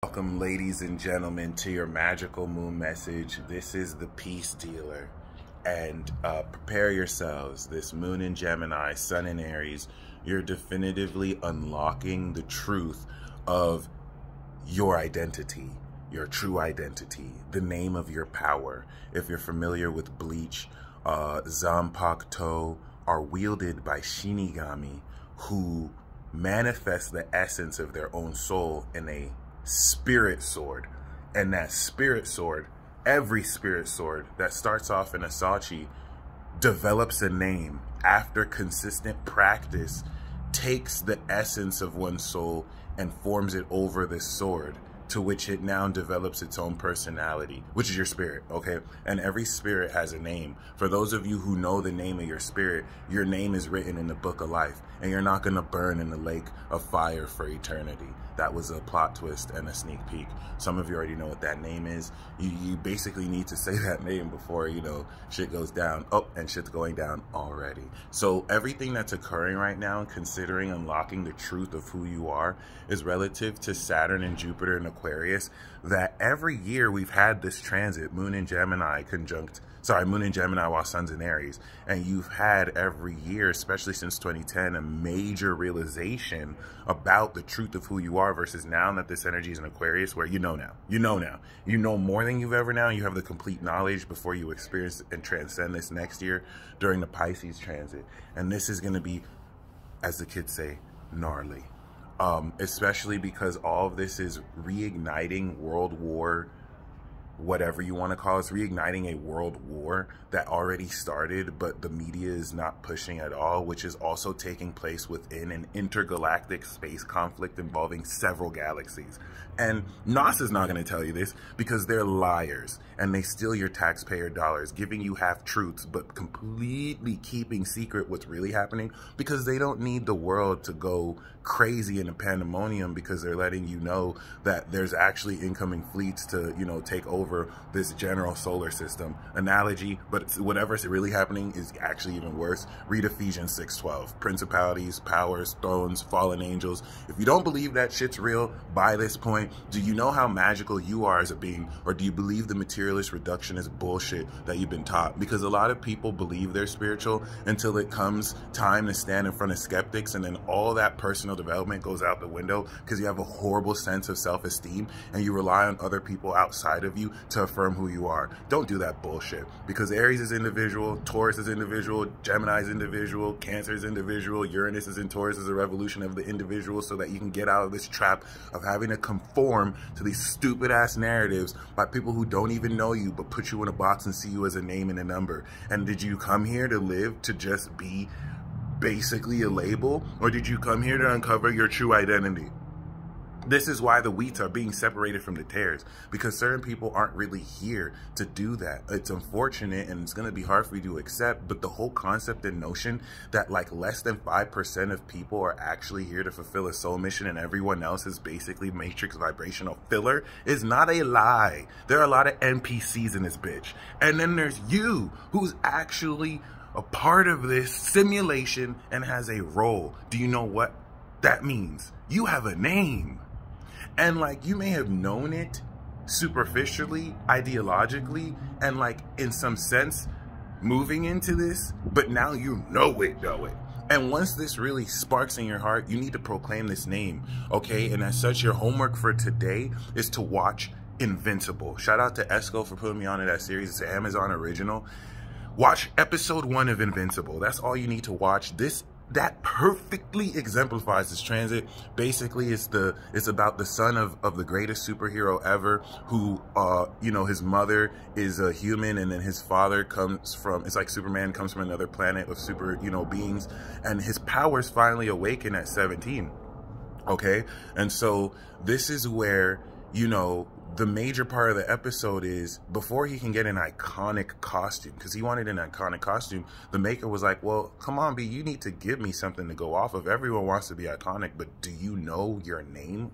Welcome, ladies and gentlemen, to your magical moon message. This is the Peace Dealer, and prepare yourselves. This moon in Gemini, sun in Aries, you're definitively unlocking the truth of your identity, your true identity, the name of your power. If you're familiar with Bleach, Zanpakuto are wielded by Shinigami who manifest the essence of their own soul in a spirit sword. And that spirit sword, every spirit sword that starts off in a Sachi, develops a name after consistent practice, takes the essence of one's soul and forms it over this sword, to which it now develops its own personality, which is your spirit, okay? And every spirit has a name. For those of you who know the name of your name is written in the book of life, and you're not gonna burn in the lake of fire for eternity. That was a plot twist and a sneak peek. Some of you already know what that name is. You basically need to say that name before, you know, shit goes down. Oh, and shit's going down already. So everything that's occurring right now, considering unlocking the truth of who you are, is relative to Saturn and Jupiter and Aquarius, that every year we've had this transit, moon in Gemini moon in Gemini while sun's in Aries. And you've had every year, especially since 2010, a major realization about the truth of who you are, versus now that this energy is in Aquarius, where you know now. You know more than you've ever known. You have the complete knowledge before you experience and transcend this next year during the Pisces transit. And this is going to be, as the kids say, gnarly. Especially because all of this is reigniting World War, whatever you want to call it, reigniting a world war that already started, but the media is not pushing at all, which is also taking place within an intergalactic space conflict involving several galaxies. And NASA's not going to tell you this because they're liars and they steal your taxpayer dollars, giving you half-truths, but completely keeping secret what's really happening, because they don't need the world to go crazy in a pandemonium, because they're letting you know that there's actually incoming fleets to, you know, take over this general solar system analogy. But whatever's really happening is actually even worse. Read Ephesians 6:12. Principalities, powers, thrones, fallen angels. If you don't believe that shit's real by this point, do you know how magical you are as a being? Or do you believe the materialist reductionist bullshit that you've been taught? Because a lot of people believe they're spiritual until it comes time to stand in front of skeptics, and then all that personal development goes out the window because you have a horrible sense of self-esteem and you rely on other people outside of you to affirm who you are. Don't do that bullshit, because Aries is individual, Taurus is individual, Gemini is individual, Cancer is individual, Uranus is in Taurus, is a revolution of the individual, so that you can get out of this trap of having to conform to these stupid ass narratives by people who don't even know you but put you in a box and see you as a name and a number. And did you come here to live to just be basically a label, or did you come here to uncover your true identity? This is why the wheats are being separated from the tares, because certain people aren't really here to do that. It's unfortunate and it's going to be hard for you to accept, but the whole concept and notion that like less than 5% of people are actually here to fulfill a soul mission and everyone else is basically matrix vibrational filler is not a lie. There are a lot of NPCs in this bitch. And then there's you, who's actually a part of this simulation and has a role. Do you know what that means? You have a name. And like, you may have known it superficially, ideologically, and like in some sense moving into this, but now you know it. And once this really sparks in your heart, you need to proclaim this name, okay? And as such, your homework for today is to watch Invincible. Shout out to Esco for putting me onto that series. It's an Amazon original. Watch episode 1 of Invincible. That's all you need to watch. That perfectly exemplifies this transit. Basically, it's about the son of the greatest superhero ever, who you know, his mother is a human, and then his father comes from, it's like Superman comes from another planet of super, you know, beings, and his powers finally awaken at 17. Okay? And so this is where, you know, the major part of the episode is, before he can get an iconic costume, because he wanted an iconic costume, the maker was like, well, come on, B, you need to give me something to go off of. Everyone wants to be iconic, but do you know your name?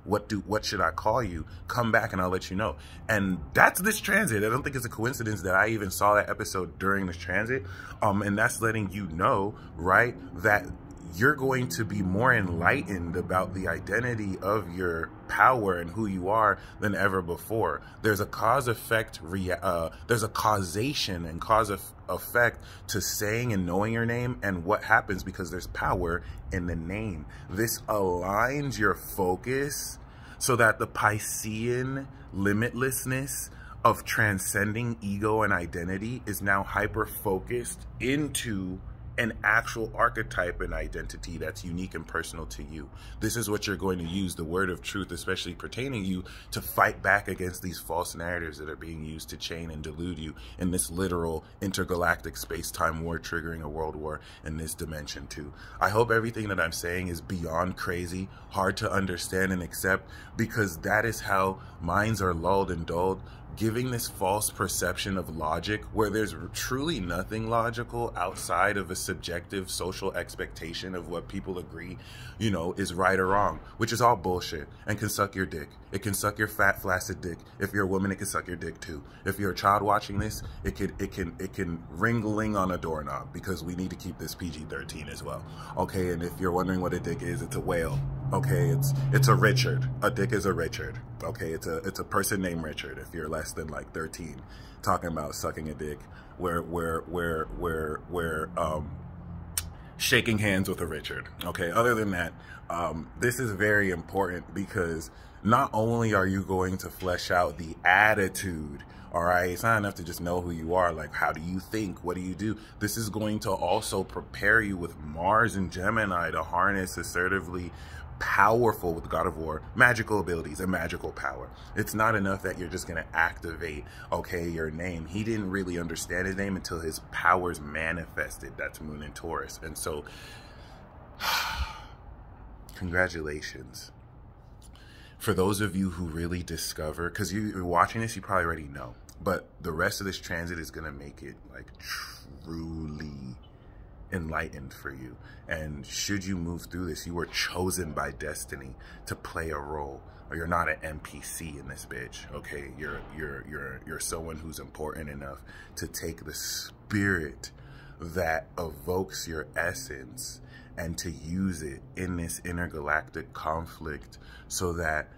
What should I call you? Come back and I'll let you know. And that's this transit. I don't think it's a coincidence that I even saw that episode during this transit. And that's letting you know, right, that you're going to be more enlightened about the identity of your power and who you are than ever before. There's a cause-effect, there's a causation and cause-effect to saying and knowing your name and what happens because there's power in the name. This aligns your focus so that the Piscean limitlessness of transcending ego and identity is now hyper-focused into an actual archetype and identity that's unique and personal to you. This is what you're going to use, the word of truth, especially pertaining you, to fight back against these false narratives that are being used to chain and delude you in this literal intergalactic space-time war, triggering a world war in this dimension too. I hope everything that I'm saying is beyond crazy, hard to understand and accept, because that is how minds are lulled and dulled, giving this false perception of logic where there's truly nothing logical outside of a subjective social expectation of what people agree, you know, is right or wrong, which is all bullshit and can suck your dick. It can suck your fat, flaccid dick. If you're a woman, it can suck your dick too. If you're a child watching this, it can ring-a-ling on a doorknob, because we need to keep this PG-13 as well. Okay, and if you're wondering what a dick is, it's a whale. Okay, it's a Richard. A dick is a Richard. Okay, it's a person named Richard. If you're less than like 13, talking about sucking a dick, we're shaking hands with a Richard. Okay, other than that, this is very important, because not only are you going to flesh out the attitude, all right, it's not enough to just know who you are, like how do you think, what do you do? This is going to also prepare you with Mars and Gemini to harness assertively powerful, with the God of War, magical abilities and magical power. It's not enough that you're just going to activate, okay, your name. He didn't really understand his name until his powers manifested. That's Moon and Taurus. And so, congratulations. For those of you who really discover, because you're watching this, you probably already know, but the rest of this transit is going to make it like truly enlightened for you. And should you move through this, you were chosen by destiny to play a role, or you're not an NPC in this bitch. Okay, you're someone who's important enough to take the spirit that evokes your essence and to use it in this intergalactic conflict, so that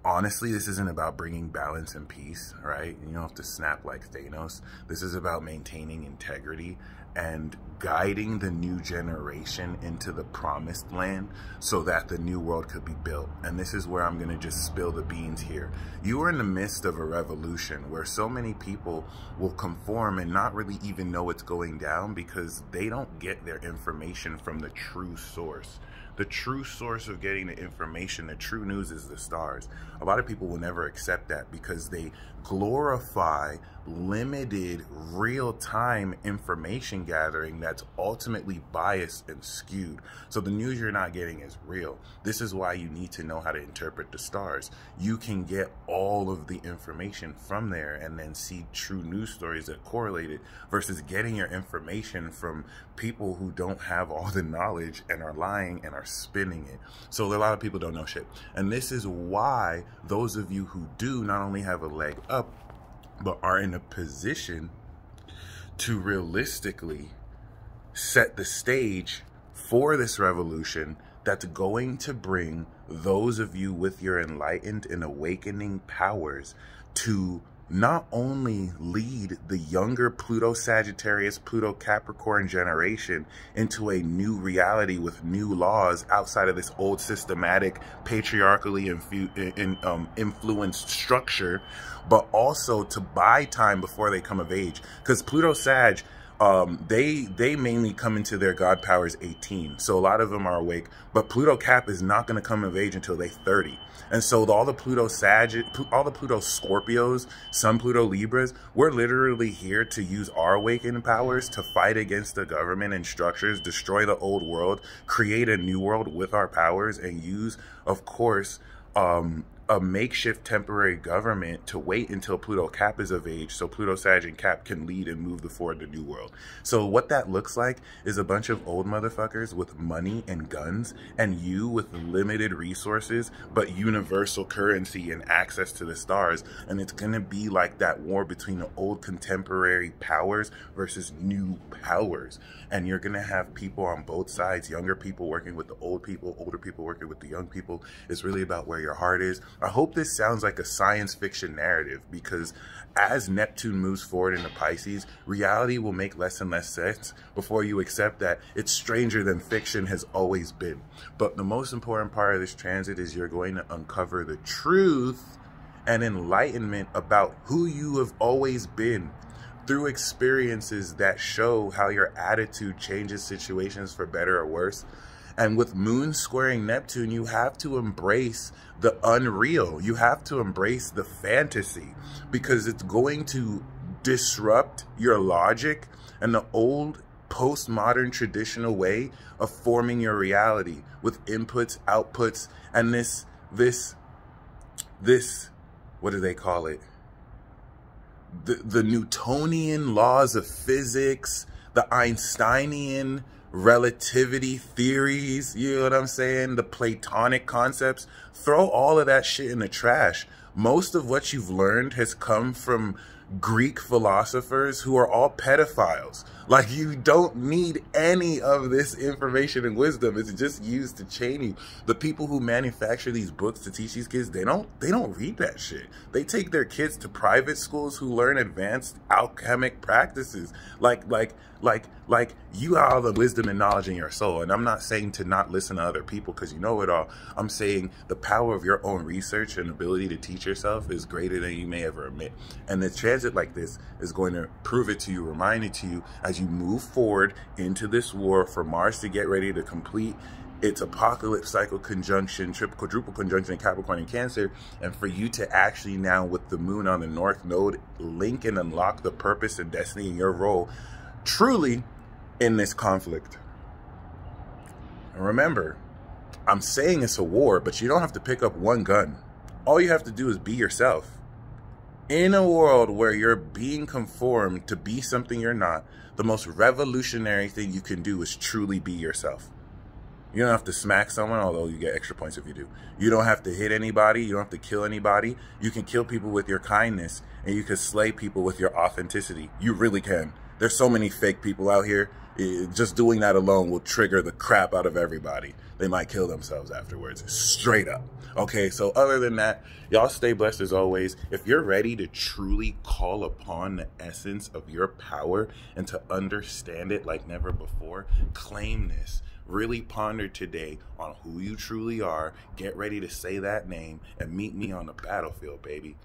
honestly, this isn't about bringing balance and peace, right? You don't have to snap like Thanos. This is about maintaining integrity and guiding the new generation into the promised land so that the new world could be built. And this is where I'm going to just spill the beans here. You are in the midst of a revolution where so many people will conform and not really even know what's going down, because they don't get their information from the true source. The true source of getting the information, the true news, is the stars. A lot of people will never accept that because they glorify limited real-time information gathering that's ultimately biased and skewed. So the news you're not getting is real. This is why you need to know how to interpret the stars. You can get all of the information from there and then see true news stories that correlate it, versus getting your information from people who don't have all the knowledge and are lying and are spinning it. So a lot of people don't know shit. And this is why those of you who do not only have a leg up, but are in a position to realistically set the stage for this revolution that's going to bring those of you with your enlightened and awakening powers to not only lead the younger Pluto Sagittarius, Pluto Capricorn generation into a new reality with new laws outside of this old systematic, patriarchally influenced structure, but also to buy time before they come of age. Because Pluto Sag, they mainly come into their God powers 18. So a lot of them are awake, but Pluto Cap is not going to come of age until they're 30. And so all the Pluto Sag, all the Pluto Scorpios, some Pluto Libras, we're literally here to use our awakened powers to fight against the government and structures, destroy the old world, create a new world with our powers, and use, of course, a makeshift temporary government to wait until Pluto Cap is of age so Pluto Sag and Cap can lead and move forward the new world. So what that looks like is a bunch of old motherfuckers with money and guns, and you with limited resources but universal currency and access to the stars. And it's gonna be like that war between the old contemporary powers versus new powers. And you're gonna have people on both sides, younger people working with the old people, older people working with the young people. It's really about where your heart is. I hope this sounds like a science fiction narrative, because as Neptune moves forward into Pisces, reality will make less and less sense before you accept that it's stranger than fiction has always been. But the most important part of this transit is you're going to uncover the truth and enlightenment about who you have always been through experiences that show how your attitude changes situations for better or worse. And with Moon squaring Neptune, you have to embrace the unreal. You have to embrace the fantasy, because it's going to disrupt your logic and the old postmodern traditional way of forming your reality with inputs, outputs, and this, what do they call it? The Newtonian laws of physics, the Einsteinian relativity theories, you know what I'm saying? The Platonic concepts. Throw all of that shit in the trash. Most of what you've learned has come from Greek philosophers who are all pedophiles. Like, you don't need any of this information and wisdom. It's just used to chain you. The people who manufacture these books to teach these kids, they don't read that shit. They take their kids to private schools who learn advanced alchemic practices. Like you have all the wisdom and knowledge in your soul. And I'm not saying to not listen to other people because you know it all. I'm saying the power of your own research and ability to teach yourself is greater than you may ever admit. And the transit like this is going to prove it to you, remind it to you as you move forward into this war for Mars to get ready to complete its apocalypse cycle conjunction, quadruple conjunction in Capricorn and Cancer, and for you to actually now, with the Moon on the North Node, link and unlock the purpose and destiny in your role truly in this conflict. And remember, I'm saying it's a war, but you don't have to pick up one gun. All you have to do is be yourself. In a world where you're being conformed to be something you're not, the most revolutionary thing you can do is truly be yourself. You don't have to smack someone, although you get extra points if you do. You don't have to hit anybody. You don't have to kill anybody. You can kill people with your kindness, and you can slay people with your authenticity. You really can. There's so many fake people out here. Just doing that alone will trigger the crap out of everybody. They might kill themselves afterwards, straight up. Okay, so other than that, y'all stay blessed as always. If you're ready to truly call upon the essence of your power and to understand it like never before, claim this. Really ponder today on who you truly are. Get ready to say that name and meet me on the battlefield, baby.